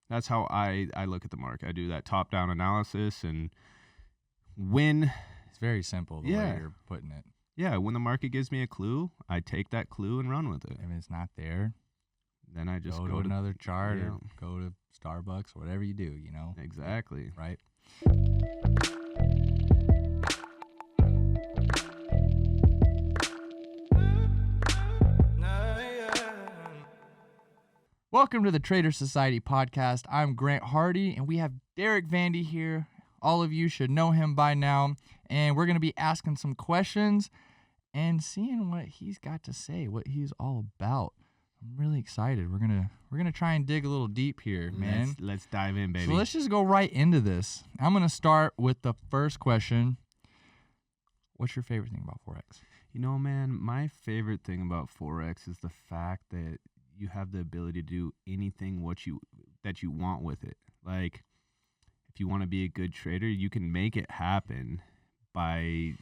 That's how I look at the market. I do that top-down analysis, and when It's very simple the way you're putting it. Yeah, when the market gives me a clue, I take that clue and run with it. If it's not there, then I just go to another chart or go to Starbucks, whatever you do, you know? Exactly. Right? Welcome to the Trader Society podcast. I'm Grant Hardy, and we have Derek Vandy here. All of you should know him by now, and we're going to be asking some questions and seeing what he's got to say, what he's all about. I'm really excited. We're gonna try and dig a little deep here, man. Let's dive in, baby. So let's just go right into this. I'm gonna start with the first question. What's your favorite thing about Forex? You know, man, my favorite thing about Forex is the fact that you have the ability to do anything that you want with it. Like, if you want to be a good trader, you can make it happen by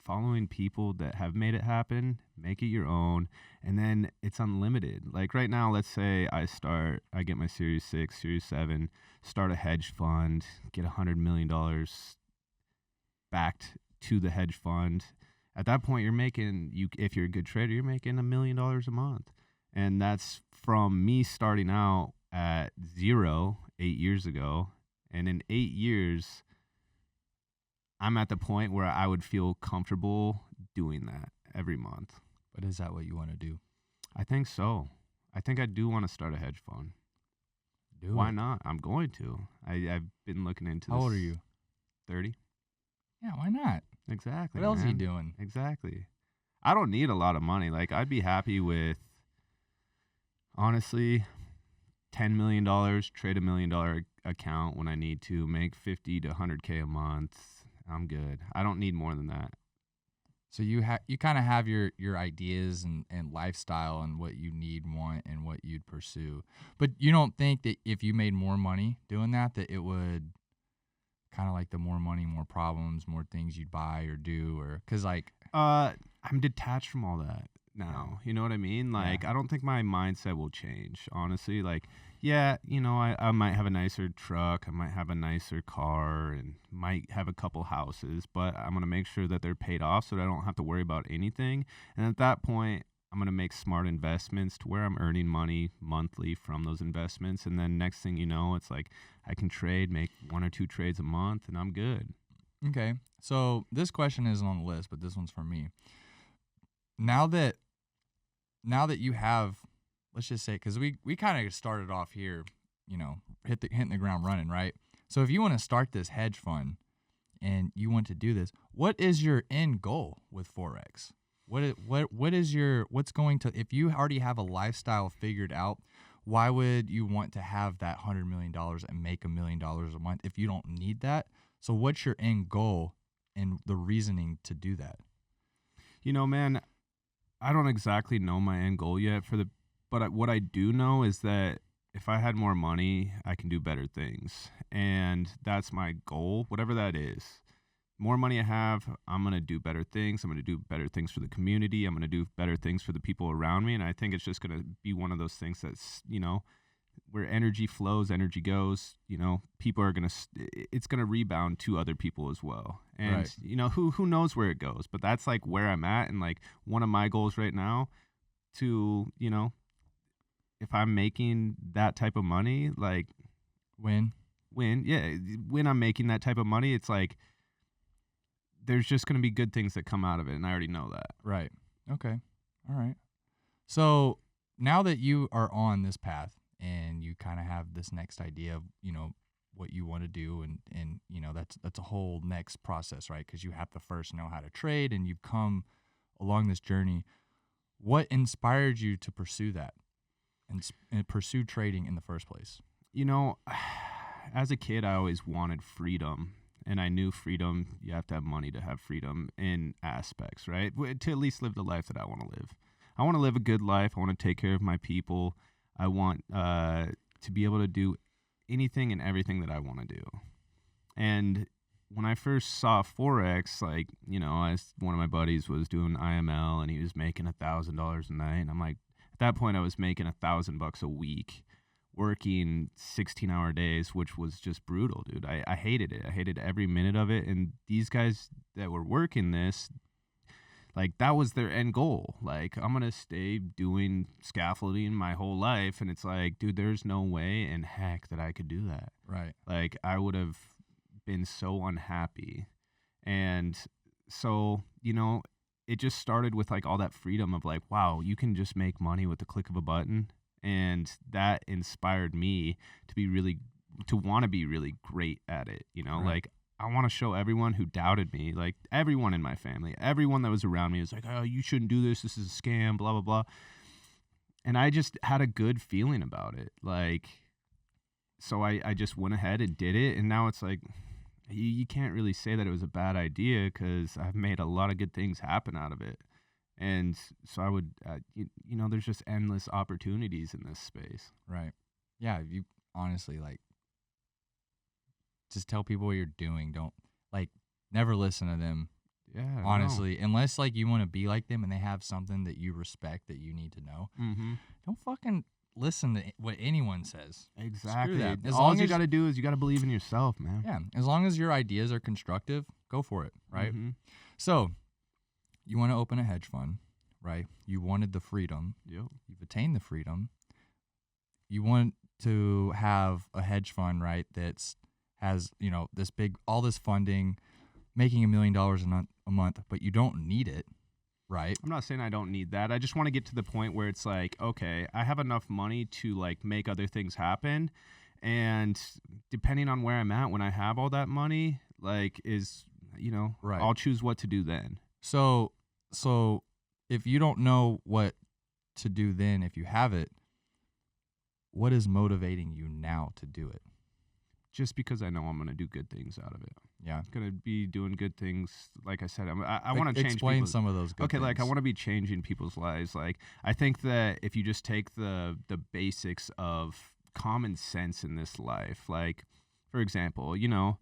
following people that have made it happen, make it your own, and then it's unlimited. Like right now, let's say I get my Series 6, Series 7, start a hedge fund, get $100 million backed to the hedge fund. At that point, if you're a good trader, you're making $1 million a month. And that's from me starting out at 0 8 years ago. And in 8 years, I'm at the point where I would feel comfortable doing that every month. But is that what you want to do? I think so. I think I do want to start a hedge fund. Why not? I'm going to. I've been looking into this. How old are you? 30. Yeah, why not? Exactly. What else are you doing? Exactly. I don't need a lot of money. Like, I'd be happy with, honestly, $10 million, trade $1 million account when I need to, make 50 to 100K a month. I'm good. I don't need more than that. So you kind of have your ideas and lifestyle and what you need, want, and what you'd pursue. But you don't think that if you made more money doing that it would kind of like the more money, more problems, more things you'd buy or do, or because like I'm detached from all that now. You know what I mean? Like, I don't think my mindset will change, honestly. Like, yeah, you know, I might have a nicer truck, I might have a nicer car, and might have a couple houses, but I'm going to make sure that they're paid off so that I don't have to worry about anything. And at that point, I'm going to make smart investments to where I'm earning money monthly from those investments. And then next thing you know, it's like I can make 1 or 2 trades a month, and I'm good. Okay. So this question isn't on the list, but this one's for me. Now that you have, let's just say, because we kind of started off here, you know, hitting the ground running, right? So if you want to start this hedge fund and you want to do this, what is your end goal with Forex? If you already have a lifestyle figured out, why would you want to have that $100 million and make $1 million a month if you don't need that? So what's your end goal and the reasoning to do that? You know, man, I don't exactly know my end goal yet but what I do know is that if I had more money, I can do better things. And that's my goal, whatever that is. More money I have, I'm going to do better things. I'm going to do better things for the community. I'm going to do better things for the people around me. And I think it's just going to be one of those things that's, you know, where energy flows, energy goes, you know, it's going to rebound to other people as well. And, right. You know, who knows where it goes, but that's like where I'm at. And like one of my goals right now to, you know, if I'm making that type of money, like when I'm making that type of money, it's like, there's just going to be good things that come out of it. And I already know that. Right. Okay. All right. So now that you are on this path and you kind of have this next idea of, you know, what you want to do and you know, that's a whole next process, right? Because you have to first know how to trade and you've come along this journey. What inspired you to pursue that and pursue trading in the first place? You know, as a kid, I always wanted freedom. And I knew freedom, you have to have money to have freedom in aspects, right? To at least live the life that I want to live. I want to live a good life. I want to take care of my people. I want to be able to do anything and everything that I want to do. And when I first saw Forex, like, you know, one of my buddies was doing IML and he was making $1,000 a night. And I'm like, at that point, I was making $1,000 a week working 16-hour days, which was just brutal, dude. I hated it. I hated every minute of it. And these guys that were working this, like, that was their end goal. Like, I'm going to stay doing scaffolding my whole life. And it's like, dude, there's no way in heck that I could do that. Right. Like, I would have been so unhappy. And so, you know, it just started with like all that freedom of like, wow, you can just make money with the click of a button. And that inspired me to want to be really great at it. You know, Right. like, I want to show everyone who doubted me, like everyone in my family, everyone that was around me was like, oh, you shouldn't do this. This is a scam, blah, blah, blah. And I just had a good feeling about it. Like, so I just went ahead and did it. And now it's like, you can't really say that it was a bad idea because I've made a lot of good things happen out of it. And so I would, you know, there's just endless opportunities in this space. Right. Yeah. You honestly, like, just tell people what you're doing. Don't, like, never listen to them. Yeah. Honestly, unless like you want to be like them and they have something that you respect that you need to know. Mm-hmm. Don't fucking listen to what anyone says. Exactly. that. As All long you as- got to do is you got to believe in yourself, man. Yeah. As long as your ideas are constructive, go for it. Right. Mm-hmm. So you want to open a hedge fund, right? You wanted the freedom. Yep. You've attained the freedom. You want to have a hedge fund, right? Has, you know, all this funding, making $1 million a month, but you don't need it, right? I'm not saying I don't need that. I just want to get to the point where it's like, okay, I have enough money to like make other things happen. And depending on where I'm at when I have all that money, like you know, Right. I'll choose what to do then. So if you don't know what to do then, if you have it, what is motivating you now to do it? Just because I know I'm going to do good things out of it. Yeah. I'm going to be doing good things. Like I said, I Like, want to change explain people's- some of those good Okay, like I things. want to be changing people's lives. Like I think that if you just take the basics of common sense in this life, like for example, you know,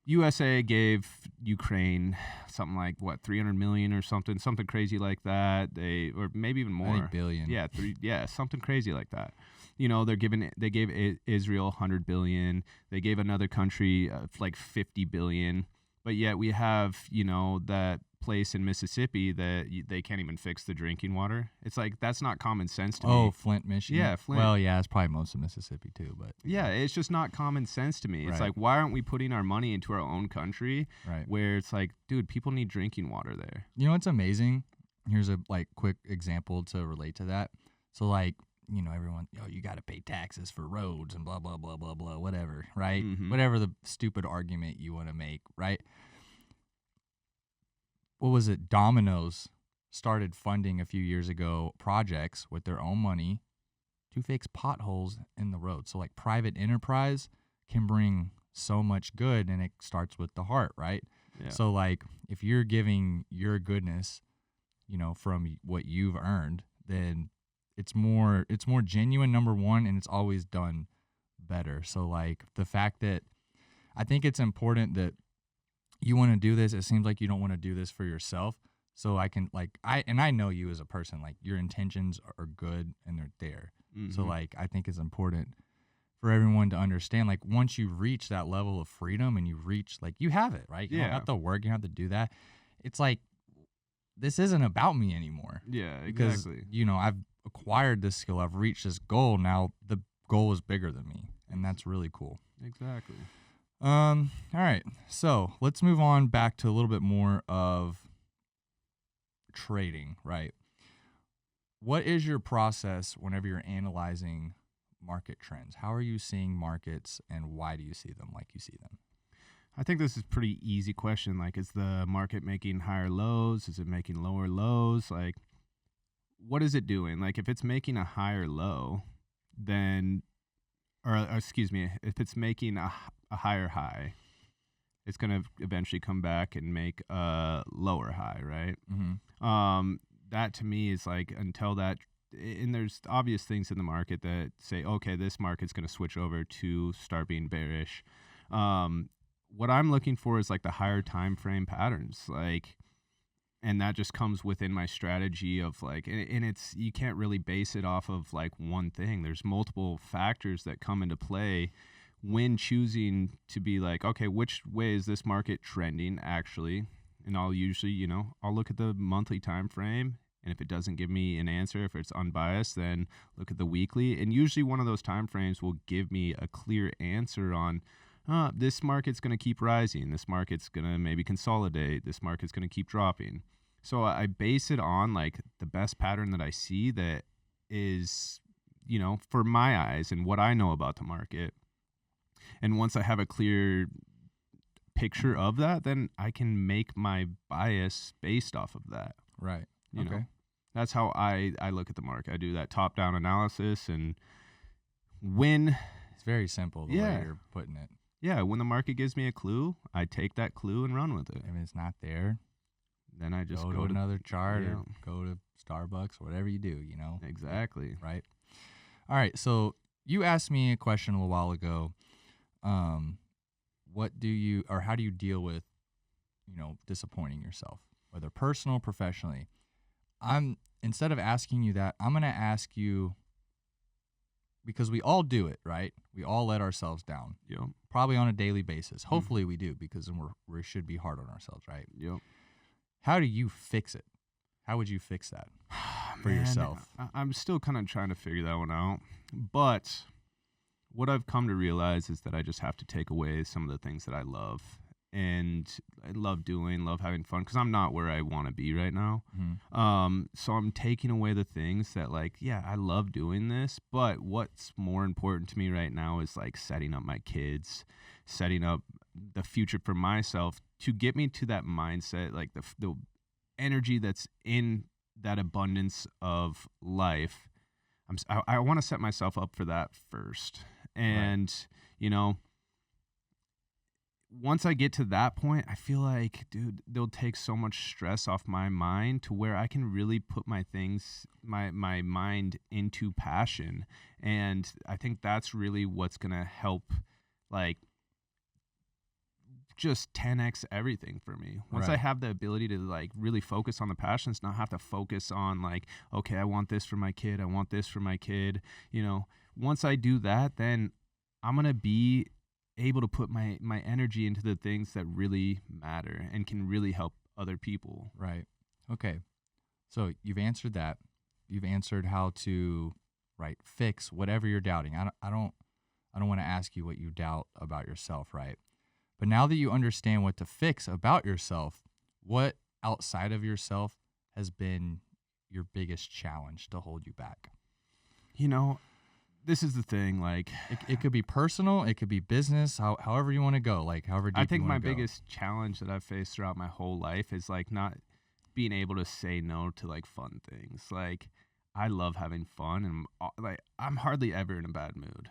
USA gave Ukraine something like what 300 million or something crazy like that. Or maybe even more. I think billion. Yeah, something crazy like that. You know, they gave Israel 100 billion. They gave another country like 50 billion. But yet we have, you know, that place in Mississippi that they can't even fix the drinking water. It's like, that's not common sense to me. Oh, Flint, Michigan. Yeah, Flint. Well, yeah, it's probably most of Mississippi too, but Yeah, it's just not common sense to me. It's Right. like, why aren't we putting our money into our own country right. where it's like, dude, people need drinking water there. You know what's amazing? Here's a like quick example to relate to that. So like, you know, everyone, you got to pay taxes for roads and blah blah blah blah blah, whatever, right? Mhm. Whatever the stupid argument you want to make, right? What was it? Domino's started funding a few years ago projects with their own money to fix potholes in the road. So like private enterprise can bring so much good, and it starts with the heart, right? Yeah. So like if you're giving your goodness, you know, from what you've earned, then it's more genuine, number one, and it's always done better. So like the fact that I think it's important that you want to do this, it seems like you don't want to do this for yourself. So I can like I know you as a person, like your intentions are good and they're there. So Mhm. like I think it's important for everyone to understand, like once you reach that level of freedom and you reach, like you have it, right? You don't Yeah. have to work, you don't have to do that. It's like, this isn't about me anymore. Yeah, Because, exactly. you know, I've acquired this skill, I've reached this goal. Now the goal is bigger than me. And that's really cool. Exactly. All right. So let's move on back to a little bit more of trading, right? What is your process whenever you're analyzing market trends? How are you seeing markets and why do you see them like you see them? I think this is a pretty easy question. Like, is the market making higher lows? Is it making lower lows? Like, what is it doing? Like, if it's making a higher low, then, or excuse me, if it's making a higher high, it's going to eventually come back and make a lower high, right? Mm-hmm. That to me is like, until that, and there's obvious things in the market that say, okay, this market's going to switch over to start being bearish. What I'm looking for is like the higher time frame patterns. Like, and that just comes within my strategy of like, and it's, you can't really base it off of like one thing. There's multiple factors that come into play when choosing to be like, okay, which way is this market trending actually? And I'll usually, I'll look at the monthly time frame, and if it doesn't give me an answer, if it's unbiased, then look at the weekly. And usually one of those time frames will give me a clear answer on, this market's going to keep rising. This market's going to maybe consolidate. This market's going to keep dropping. So I base it on like the best pattern that I see that is, for my eyes and what I know about the market. And once I have a clear picture of that, then I can make my bias based off of that. Right. You know, that's how I look at the market. I do that top-down analysis, and when it's very simple the way you're putting it. Yeah, when the market gives me a clue, I take that clue and run with it. If it's not there, then I just go to another chart or go to Starbucks, whatever you do, Exactly. Right. All right. So you asked me a question a little while ago. How do you deal with, disappointing yourself, whether personal, professionally? Instead of asking you that, I'm going to ask you, because we all do it, right? We all let ourselves down. Yep. Probably on a daily basis. Hopefully we do, because then we should be hard on ourselves, right? Yep. How do you fix it? How would you fix that for yourself? I'm still kind of trying to figure that one out. But what I've come to realize is that I just have to take away some of the things that I love. And I love doing, love having fun, because I'm not where I want to be right now. Mm-hmm. So I'm taking away the things that, like, yeah, I love doing this, but what's more important to me right now is like setting up my kids, setting up the future for myself to get me to that mindset, like the energy that's in that abundance of life. I want to set myself up for that first. And, once I get to that point, I feel like, dude, they'll take so much stress off my mind to where I can really put my mind into passion. And I think that's really what's going to help, like, just 10x everything for me. Once I have the ability to like really focus on the passions, not have to focus on like, okay, I want this for my kid. I want this for my kid. Once I do that, then I'm going to be able to put my energy into the things that really matter and can really help other people. Right. Okay. So you've answered that. You've answered how to fix whatever you're doubting. I don't want to ask you what you doubt about yourself, right? But now that you understand what to fix about yourself, what outside of yourself has been your biggest challenge to hold you back? This is the thing, like it could be personal, it could be business, however you want to go, like however deep I think you my want to go. biggest challenge that I've faced throughout my whole life is like not being able to say no to like fun things. Like I love having fun, and like I'm hardly ever in a bad mood.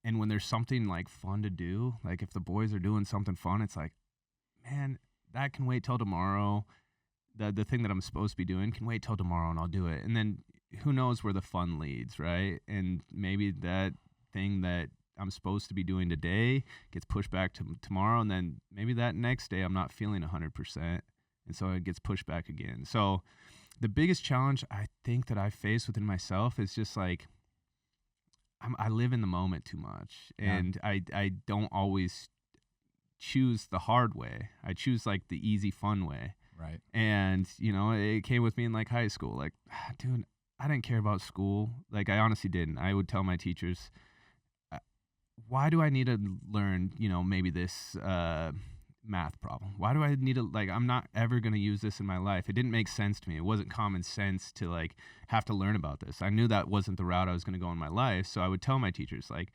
And when there's something like fun to do, like if the boys are doing something fun, it's like, man, that can wait till tomorrow. The thing that I'm supposed to be doing can wait till tomorrow, and I'll do it. And then who knows where the fun leads, right? And maybe that thing that I'm supposed to be doing today gets pushed back to tomorrow, and then maybe that next day I'm not feeling 100%, and so it gets pushed back again. So the biggest challenge I think that I face within myself is just like I live in the moment too much, and I don't always choose the hard way. I choose like the easy, fun way. Right. And, it came with me in like high school. Like, dude, I didn't care about school. Like, I honestly didn't. I would tell my teachers, why do I need to learn, maybe this math problem? Why do I need to, like, I'm not ever going to use this in my life. It didn't make sense to me. It wasn't common sense to, like, have to learn about this. I knew that wasn't the route I was going to go in my life. So I would tell my teachers, like,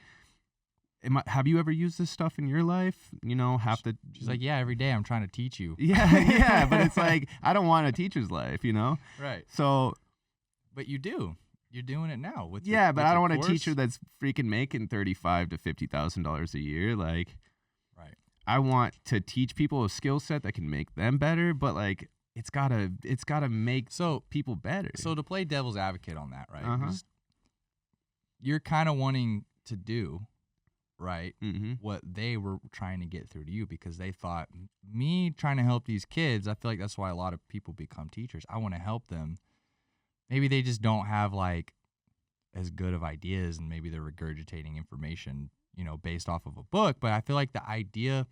have you ever used this stuff in your life? She's like, yeah, every day I'm trying to teach you. Yeah, but it's like, I don't want a teacher's life, Right. So. But you do. You're doing it now with but I don't want course. a teacher that's freaking making $35,000 to $50,000 a year. Like, right. I want to teach people a skill set that can make them better, but like, it's gotta make people better. So to play devil's advocate on that, right? Uh-huh. You're kind of wanting to do right? Mm-hmm. What they were trying to get through to you, because they thought, me trying to help these kids, I feel like that's why a lot of people become teachers. I want to help them. Maybe they just don't have like as good of ideas, and maybe they're regurgitating information, based off of a book. But I feel like the idea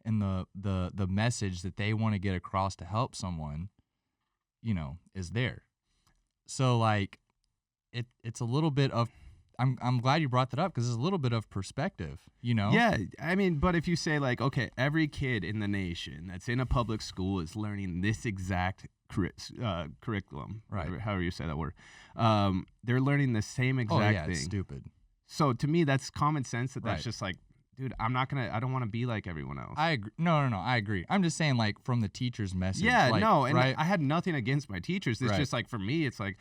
and the message that they want to get across to help someone, is there. So like it's a little bit of, I'm glad you brought that up, because it's a little bit of perspective, Yeah, I mean, but if you say like, okay, every kid in the nation that's in a public school is learning this exact curriculum, Right. however you say that word, they're learning the same exact oh yeah, thing. it's stupid. So to me, that's common sense. That's Right. just like, dude, I don't want to be like everyone else. I agree. No, I agree. I'm just saying, like, from the teacher's message. Yeah, like, no, and right? I had nothing against my teachers. It's Right. just like, for me, it's like,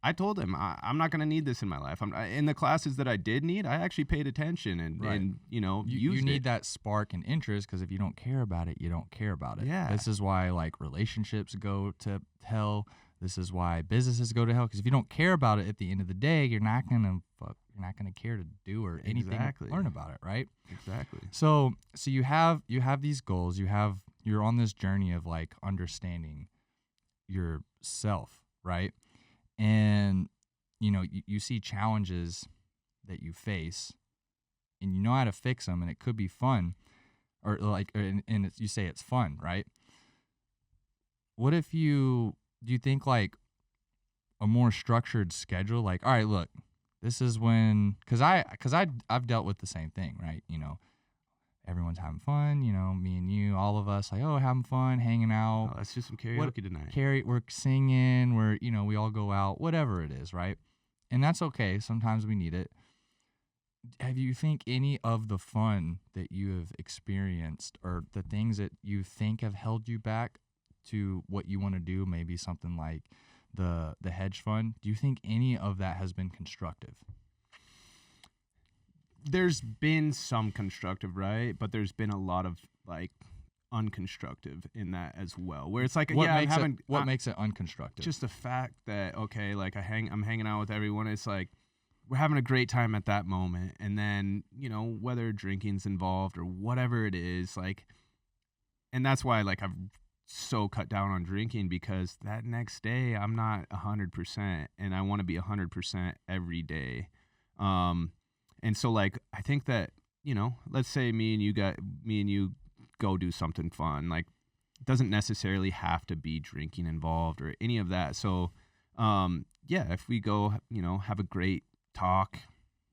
I told them I'm not going to need this in my life. In the classes that I did need, I actually paid attention and Right. and You used need it. that spark and interest, because if you don't care about it, you don't care about it. Yeah. This is why like relationships go to hell. This is why businesses go to hell, because if you don't care about it at the end of the day, you're not gonna care to do or anything Exactly. learn about it, right? Exactly. So you have these goals. You're on this journey of like understanding yourself, right? And you see challenges that you face, and you know how to fix them, and it could be fun, or like, and you say it's fun, right? What if do you think like a more structured schedule, like, all right, look, this is when, because I've dealt with the same thing, right? Everyone's having fun, me and you, all of us, like, oh, having fun, hanging out. Oh, let's do some karaoke tonight. We're singing, we all go out, whatever it is, right? And that's okay. Sometimes we need it. Have you think any of the fun that you have experienced, or the things that you think have held you back to what you want to do, maybe something like the hedge fund, do you think any of that has been constructive? There's been some constructive, right? But there's been a lot of like unconstructive in that as well, where it's like, What yeah, makes it unconstructive? just the fact that, okay, like I'm hanging out with everyone. It's like we're having a great time at that moment, and then whether drinking's involved or whatever it is, like, and that's why like I've so cut down on drinking, because that next day I'm not 100%, and I want to be 100% every day. And so like I think that let's say me and you go do something fun, like it doesn't necessarily have to be drinking involved or any of that. So yeah, if we go have a great talk,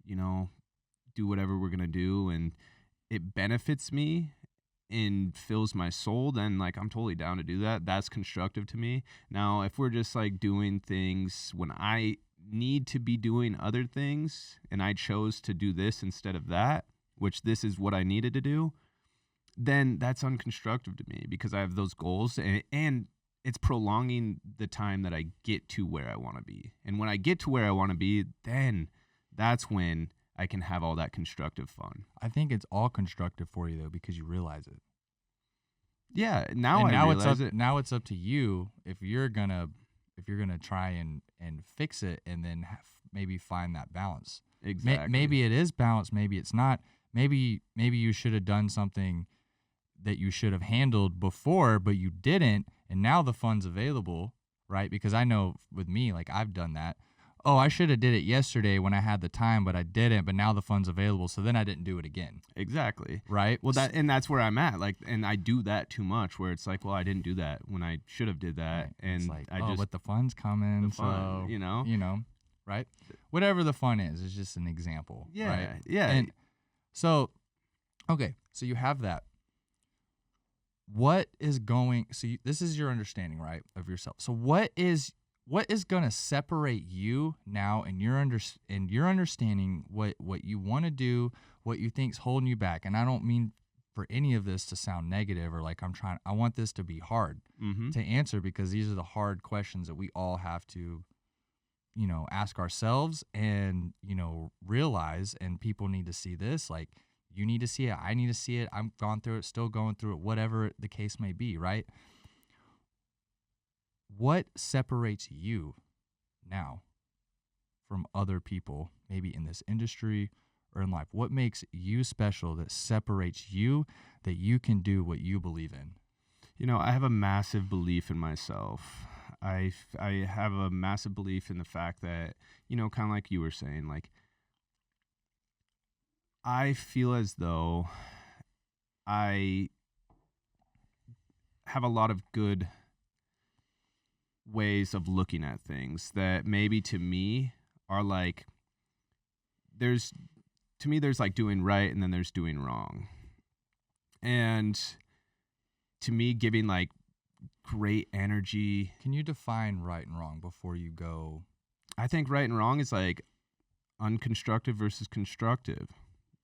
do whatever we're gonna do, and it benefits me and fills my soul, then like I'm totally down to do that. That's constructive to me. Now, if we're just like doing things when I need to be doing other things, and I chose to do this instead of that, which this is what I needed to do, then that's unconstructive to me, because I have those goals, and it's prolonging the time that I get to where I want to be. And when I get to where I want to be, then that's when I can have all that constructive fun. I think it's all constructive for you though, because you realize it. Yeah, now And I now realize it. Now it's up to you if you're gonna try and fix it, and then maybe find that balance. Exactly. Maybe it is balance. Maybe it's not. Maybe you should have done something that you should have handled before, but you didn't, and now the fund's available, right? Because I know with me, like I've done that. Oh, I should have did it yesterday when I had the time, but I didn't. But now the fund's available, so then I didn't do it again. Exactly. Right. Well, that's where I'm at. Like, and I do that too much, where it's like, well, I didn't do that when I should have did that, Right. and it's like, I oh, just but the fun's coming, the fun, so right? Whatever the fun is, it's just an example. Yeah, right? yeah. And so, okay, so you have that. What is going? So this is your understanding, right, of yourself. So what is going to separate you now, and your understanding what you want to do, what you think's holding you back? And I don't mean for any of this to sound negative, or like I want this to be hard to answer, because these are the hard questions that we all have to, ask ourselves, and, realize, and people need to see this. Like, you need to see it. I need to see it. I'm gone through it, still going through it, whatever the case may be, right? What separates you now from other people, maybe in this industry or in life? What makes you special that separates you, that you can do what you believe in? You know, I have a massive belief in myself. I have a massive belief in the fact that, you know, kind of like you were saying, like, I feel as though I have a lot of good ways of looking at things that maybe to me are like, there's like doing right and then there's doing wrong. And to me, giving like great energy. Can you define right and wrong before you go? I think right and wrong is like unconstructive versus constructive.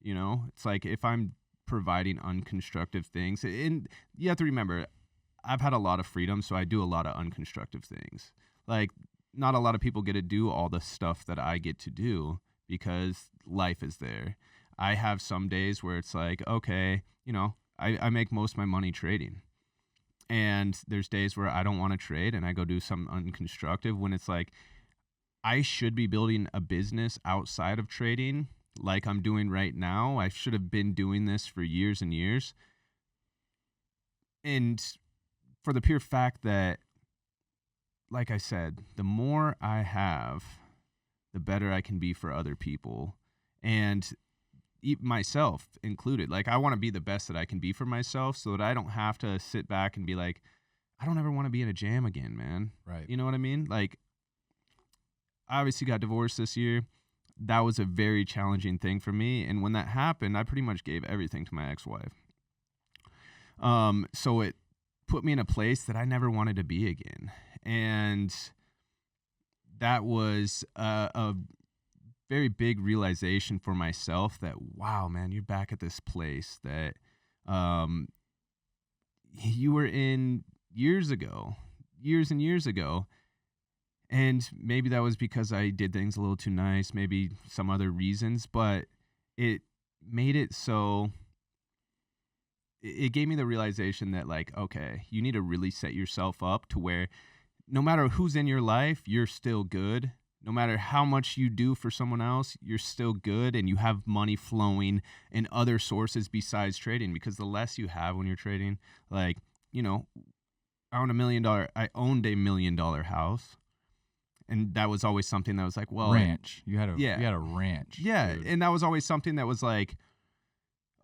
You know, it's like if I'm providing unconstructive things, and you have to remember, I've had a lot of freedom, so I do a lot of unconstructive things. Like, not a lot of people get to do all the stuff that I get to do because life is there. I have some days where it's like, okay, you know, I make most of my money trading. And there's days where I don't want to trade and I go do something unconstructive when it's like, I should be building a business outside of trading like I'm doing right now. I should have been doing this for years and years. And for the pure fact that, like I said, the more I have, the better I can be for other people. And myself included. Like, I want to be the best that I can be for myself so that I don't have to sit back and be like, I don't ever want to be in a jam again, man. Right. You know what I mean? Like, I obviously got divorced this year. That was a very challenging thing for me. And when that happened, I pretty much gave everything to my ex-wife. So it put me in a place that I never wanted to be again. And that was a very big realization for myself that, wow, man, you're back at this place that you were in years and years ago. And maybe that was because I did things a little too nice, maybe some other reasons, but it made it so it gave me the realization that, like, okay, you need to really set yourself up to where no matter who's in your life, you're still good. No matter how much you do for someone else, you're still good, and you have money flowing in other sources besides trading. Because the less you have when you're trading, like, you know, I owned a $1 million house. And that was always something that was like, well, ranch. You had a ranch. Yeah. Dude. And that was always something that was like,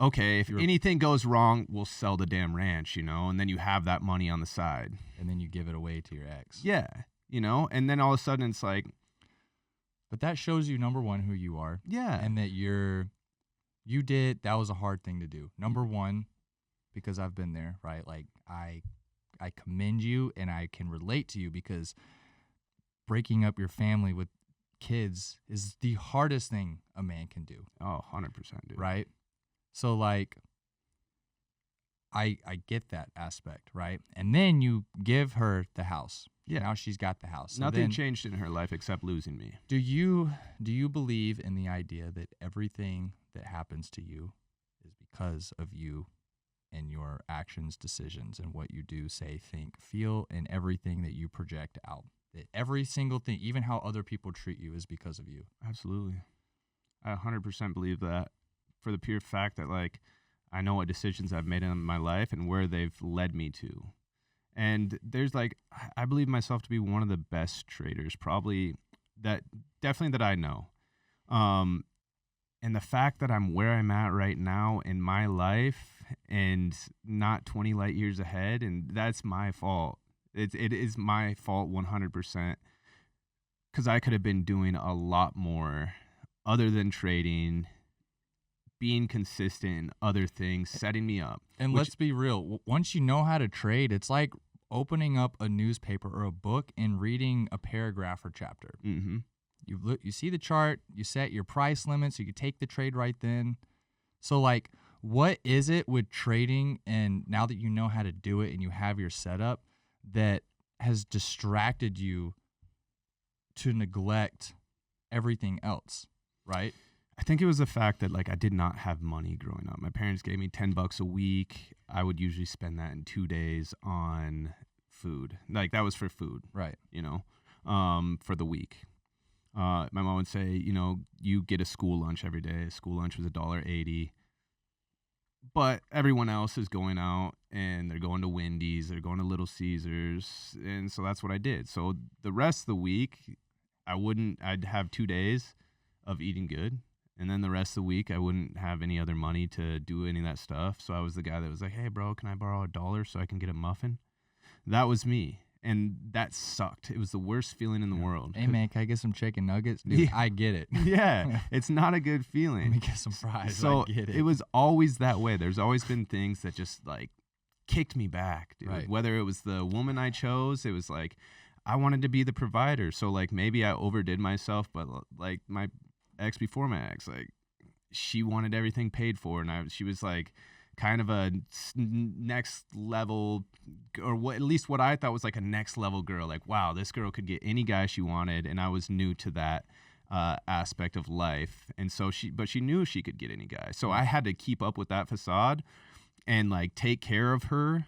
okay, if anything goes wrong, we'll sell the damn ranch, you know, and then you have that money on the side. And then you give it away to your ex. Yeah. You know, and then all of a sudden it's like. But that shows you, number one, who you are. Yeah. And that that was a hard thing to do. Number one, because I've been there, right? Like, I commend you and I can relate to you because breaking up your family with kids is the hardest thing a man can do. Oh, 100%, dude. Right? So, like, I get that aspect, right? And then you give her the house. Yeah. Now she's got the house. So nothing changed in her life except losing me. Do you believe in the idea that everything that happens to you is because of you and your actions, decisions, and what you do, say, think, feel, and everything that you project out? That every single thing, even how other people treat you, is because of you? Absolutely. I 100% believe that, for the pure fact that, like, I know what decisions I've made in my life and where they've led me to. And there's, like, I believe myself to be one of the best traders, definitely that I know. And the fact that I'm where I'm at right now in my life and not 20 light years ahead, and that's my fault. It is my fault 100%, because I could have been doing a lot more other than trading, being consistent in other things, setting me up. And let's be real. Once you know how to trade, it's like opening up a newspaper or a book and reading a paragraph or chapter. Mm-hmm. You see the chart, you set your price limits, you can take the trade right then. So, like, what is it with trading, and now that you know how to do it and you have your setup, that has distracted you to neglect everything else, right? I think it was the fact that, like, I did not have money growing up. My parents gave me $10 a week. I would usually spend that in 2 days on food. Like, that was for food. Right. You know, for the week. My mom would say, you know, you get a school lunch every day. School lunch was $1.80. But everyone else is going out and they're going to Wendy's, they're going to Little Caesars. And so that's what I did. So the rest of the week, I'd have 2 days of eating good. And then the rest of the week, I wouldn't have any other money to do any of that stuff. So I was the guy that was like, hey, bro, can I borrow $1 so I can get a muffin? That was me. And that sucked. It was the worst feeling in the world. Hey, man, can I get some chicken nuggets? Dude, Yeah. I get it. Yeah, it's not a good Let feeling. me get some fries. So I get it. it was always that way. There's always been things that just like kicked me back, dude. Right. Whether it was the woman I chose, it was like I wanted to be the provider. So like maybe I overdid myself, but like my ex before my ex, like she wanted everything paid for, and she was like kind of a next level, or what, at least what I thought was like a next level girl. Like, wow, this girl could get any guy she wanted, and I was new to that aspect of life. And so but she knew she could get any guy. So I had to keep up with that facade and like take care of her.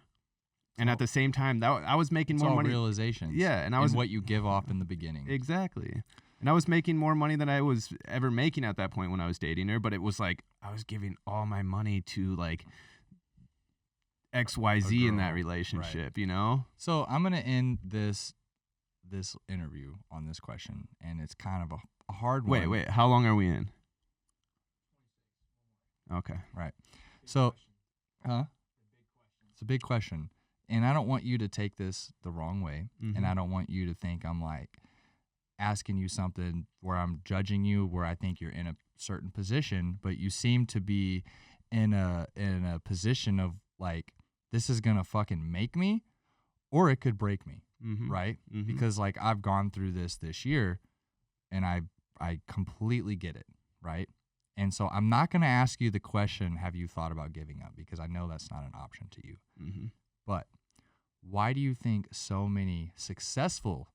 And at the same time, that I was making It's more all money. realizations. Yeah, and I was what you give off in the beginning. Exactly. And I was making more money than I was ever making at that point when I was dating her, but it was like I was giving all my money to like XYZ in that girl, relationship, you know? So I'm gonna end this interview on this question, and it's kind of a hard one. Wait, how long are we in? Okay. Right. So, it's a big question, and I don't want you to take this the wrong way, and I don't want you to think I'm like asking you something where I'm judging you, where I think you're in a certain position, but you seem to be in a position of like, this is gonna fucking make me, or it could break me, right? Because like I've gone through this year, and I completely get it, right? And so I'm not gonna ask you the question, have you thought about giving up? Because I know that's not an option to you. But why do you think so many successful,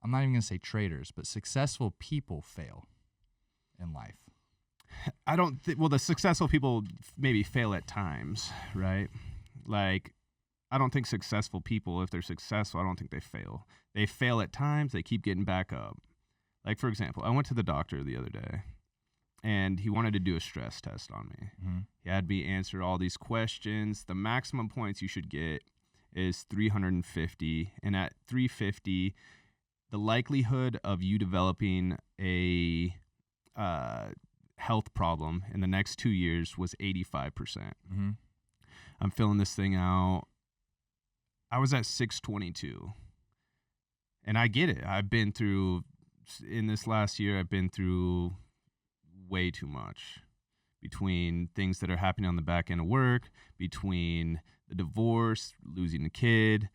I'm not even going to say traders, but successful people fail in life? I don't well, the successful people maybe fail at times, right? Like, I don't think successful people, if they're successful, I don't think they fail. They fail at times, they keep getting back up. Like, for example, I went to the doctor the other day, and he wanted to do a stress test on me. He had me answer all these questions. The maximum points you should get is 350, and at 350, the likelihood of you developing a health problem in the next 2 years was 85%. I'm filling this thing out. I was at 622. And I get it. In this last year, I've been through way too much. Between things that are happening on the back end of work, between the divorce, losing a kid,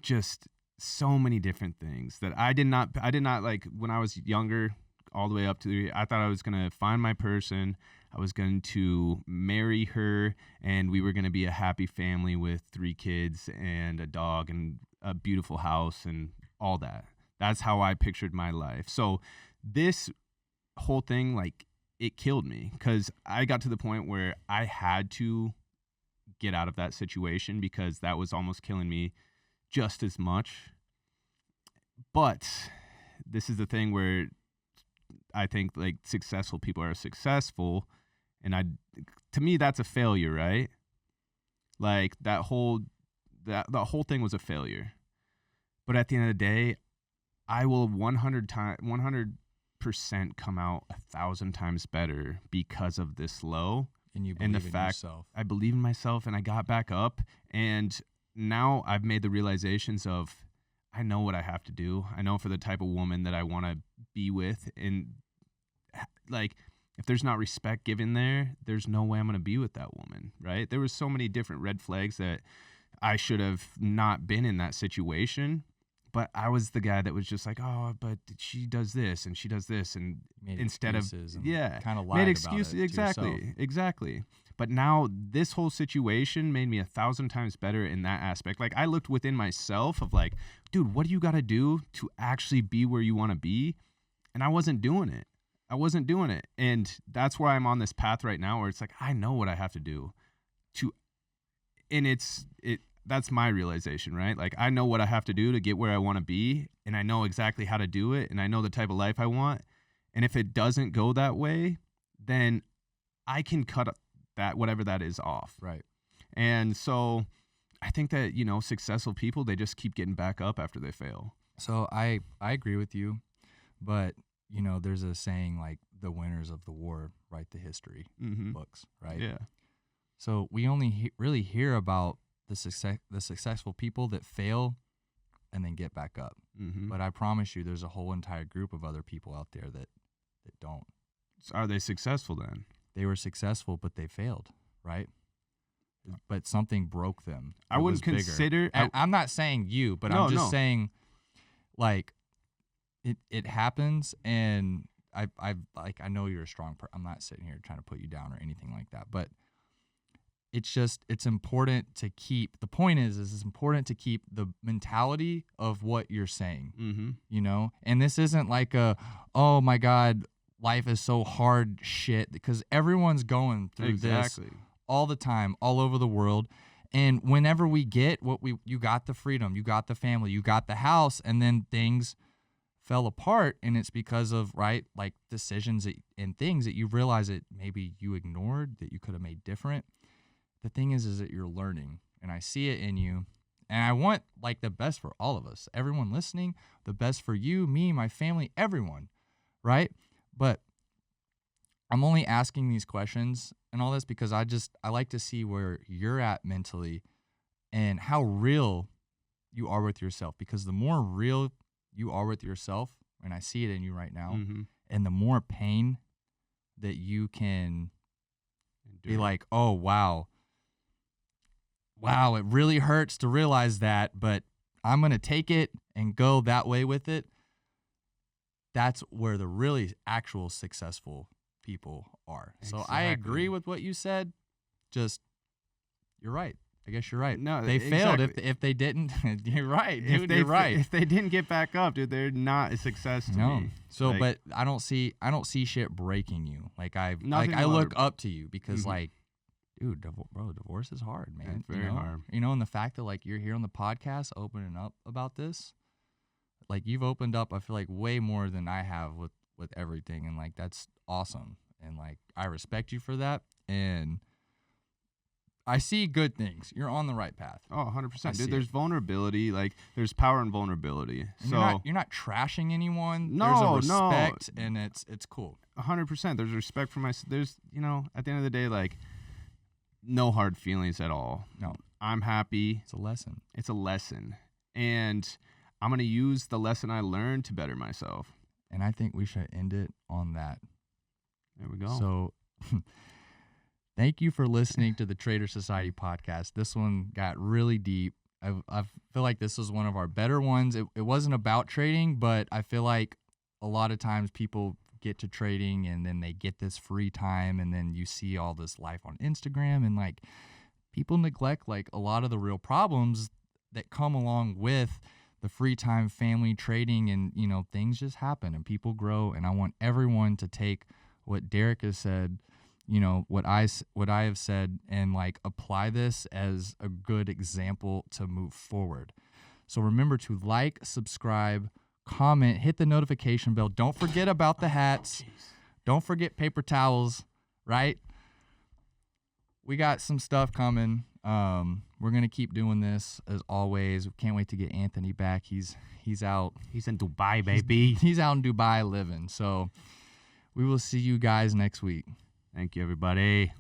just so many different things that I did not like when I was younger, all the way up to, I thought I was going to find my person. I was going to marry her, and we were going to be a happy family with 3 kids and a dog and a beautiful house and all that. That's how I pictured my life. So this whole thing, like, it killed me, because I got to the point where I had to get out of that situation, because that was almost killing me just as much. But this is the thing where I think like successful people are successful, and to me that's a failure, right? Like that whole thing was a failure. But at the end of the day, I will 100% come out 1,000 times better because of this low. And you believe in yourself. I believe in myself, and I got back up, and now I've made the realizations of, I know what I have to do. I know for the type of woman that I want to be with, and like, if there's not respect given there, there's no way I'm going to be with that woman, right? There was so many different red flags that I should have not been in that situation. But I was the guy that was just like, oh, but she does this and she does this, and instead of kind of lied made about excuses, it to exactly. But now this whole situation made me 1,000 times better in that aspect. Like, I looked within myself of like, dude, what do you got to do to actually be where you want to be? And I wasn't doing it. And that's why I'm on this path right now, where it's like, I know what I have to do to, and that's my realization, right? Like, I know what I have to do to get where I want to be, and I know exactly how to do it, and I know the type of life I want. And if it doesn't go that way, then I can cut that, whatever that is, off. Right. And so I think that, successful people, they just keep getting back up after they fail. So I agree with you, but there's a saying like the winners of the war write the history books, right? Yeah. So we only really hear about the successful people that fail and then get back up. But I promise you, there's a whole entire group of other people out there that don't. So are they successful then? They were successful, but they failed, right? But something broke them. I wouldn't consider. I'm not saying you, but I'm just saying, like, it happens, and I know you're a strong person. I'm not sitting here trying to put you down or anything like that, but it's important to keep. The point is it's important to keep the mentality of what you're saying. And this isn't like oh my God, life is so hard shit, because everyone's going through this all the time, all over the world. And whenever we get you got the freedom, you got the family, you got the house, and then things fell apart, and it's because of, right, like decisions and things that you realize that maybe you ignored that you could have made different. The thing is that you're learning, and I see it in you, and I want like the best for all of us, everyone listening, the best for you, me, my family, everyone, right? But I'm only asking these questions and all this because I like to see where you're at mentally and how real you are with yourself, because the more real you are with yourself, and I see it in you right now, and the more pain that you can be like, oh, wow, it really hurts to realize that, but I'm going to take it and go that way with it. That's where the really actual successful people are. So I agree with what you said. Just, you're right. I guess you're right. No, they failed if they didn't. You're right, dude. You're right. If they didn't get back up, dude, they're not a success to me. So, like, but I don't see shit breaking you. Like I look up to you because like, dude, divorce is hard, man. It's very hard. And the fact that like you're here on the podcast opening up about this, like you've opened up, I feel like way more than I have with everything, and like that's awesome, and like I respect you for that, and I see good things. You're on the right path. Oh, 100%. Dude, there's vulnerability. Like, there's power in vulnerability. And so you're not trashing anyone. No, there's a respect, and it's cool. 100%. There's respect for there's, at the end of the day, like, no hard feelings at all. No. I'm happy. It's a lesson. It's a lesson. And I'm going to use the lesson I learned to better myself. And I think we should end it on that. There we go. So... Thank you for listening to the Trader Society podcast. This one got really deep. I feel like this was one of our better ones. It wasn't about trading, but I feel like a lot of times people get to trading and then they get this free time, and then you see all this life on Instagram, and like people neglect like a lot of the real problems that come along with the free time, family, trading, and things just happen and people grow. And I want everyone to take what Derek has said, what I have said, and like apply this as a good example to move forward. So remember to like, subscribe, comment, hit the notification bell. Don't forget about the hats. Don't forget paper towels, right? We got some stuff coming. We're going to keep doing this as always. We can't wait to get Anthony back. He's out. He's in Dubai, baby. He's out in Dubai living. So we will see you guys next week. Thank you, everybody.